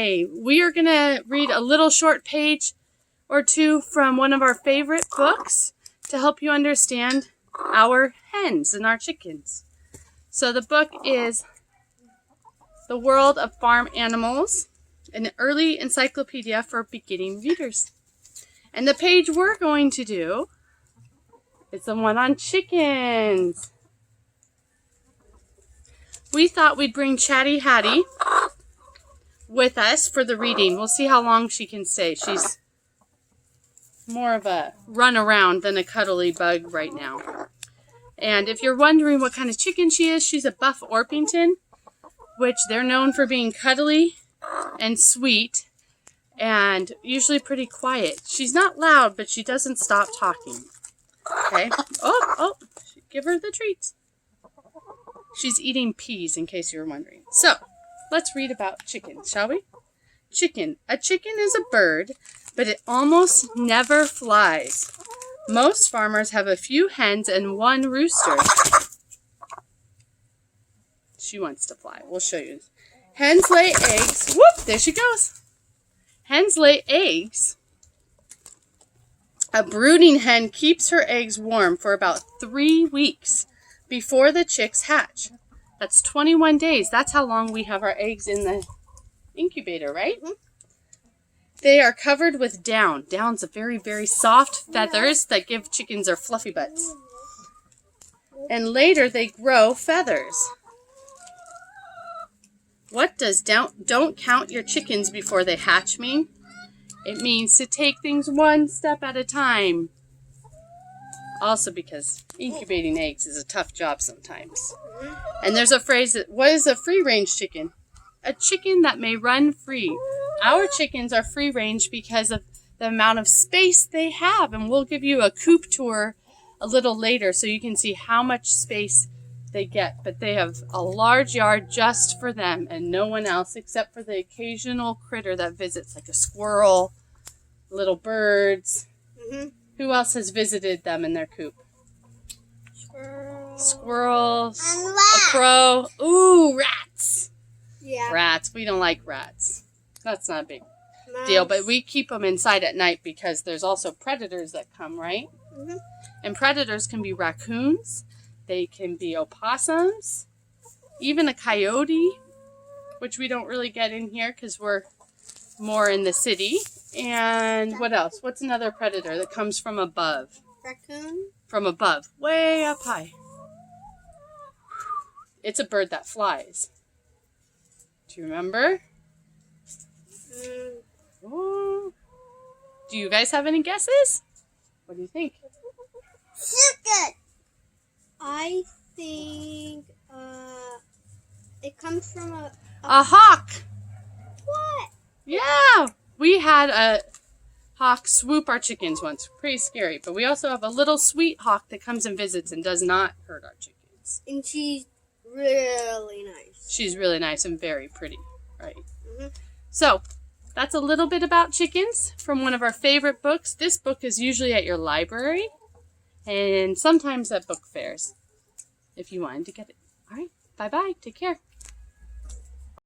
Today we are going to read a little short page or two from one of our favorite books to help you understand our hens and our chickens. So the book is The World of Farm Animals, an early encyclopedia for beginning readers. And the page we're going to do is the one on chickens. We thought we'd bring Chatty Hattie with us for the reading. We'll see how long she can stay. She's more of a run around than a cuddly bug right now. And if you're wondering what kind of chicken she is, she's a Buff Orpington, which they're known for being cuddly and sweet and usually pretty quiet. She's not loud, but she doesn't stop talking. Okay. Oh, give her the treats. She's eating peas, in case you were wondering. So, let's read about chickens, shall we? Chicken. A chicken is a bird, but it almost never flies. Most farmers have a few hens and one rooster. She wants to fly. We'll show you. Hens lay eggs. Whoop! There she goes. Hens lay eggs. A brooding hen keeps her eggs warm for about 3 weeks before the chicks hatch. That's 21 days. That's how long we have our eggs in the incubator, right? Mm-hmm. They are covered with down. Down's a very, very soft feathers that give chickens their fluffy butts. And later they grow feathers. What does don't count your chickens before they hatch mean? It means to take things one step at a time. Also because incubating eggs is a tough job sometimes. And there's a phrase that, what is a free-range chicken? A chicken that may run free. Our chickens are free-range because of the amount of space they have. And we'll give you a coop tour a little later so you can see how much space they get. But they have a large yard just for them and no one else except for the occasional critter that visits, like a squirrel, little birds. Mm-hmm. Who else has visited them in their coop? Squirrels. A crow. Ooh, rats. Yeah. Rats. We don't like rats. That's not a big deal, but we keep them inside at night because there's also predators that come, right? Mm-hmm. And predators can be raccoons. They can be opossums. Even a coyote, which we don't really get in here because we're more in the city. And what else? What's another predator that comes from above? Raccoon? From above. Way up high. It's a bird that flies. Do you remember? Oh. Do you guys have any guesses? What do you think? Chicken! I think it comes from a hawk! What? Yeah! We had a hawk swoop our chickens once. Pretty scary. But we also have a little sweet hawk that comes and visits and does not hurt our chickens. And she's really nice. She's really nice and very pretty, right? Mm-hmm. So, that's a little bit about chickens from one of our favorite books. This book is usually at your library and sometimes at book fairs if you wanted to get it. All right. Bye-bye. Take care.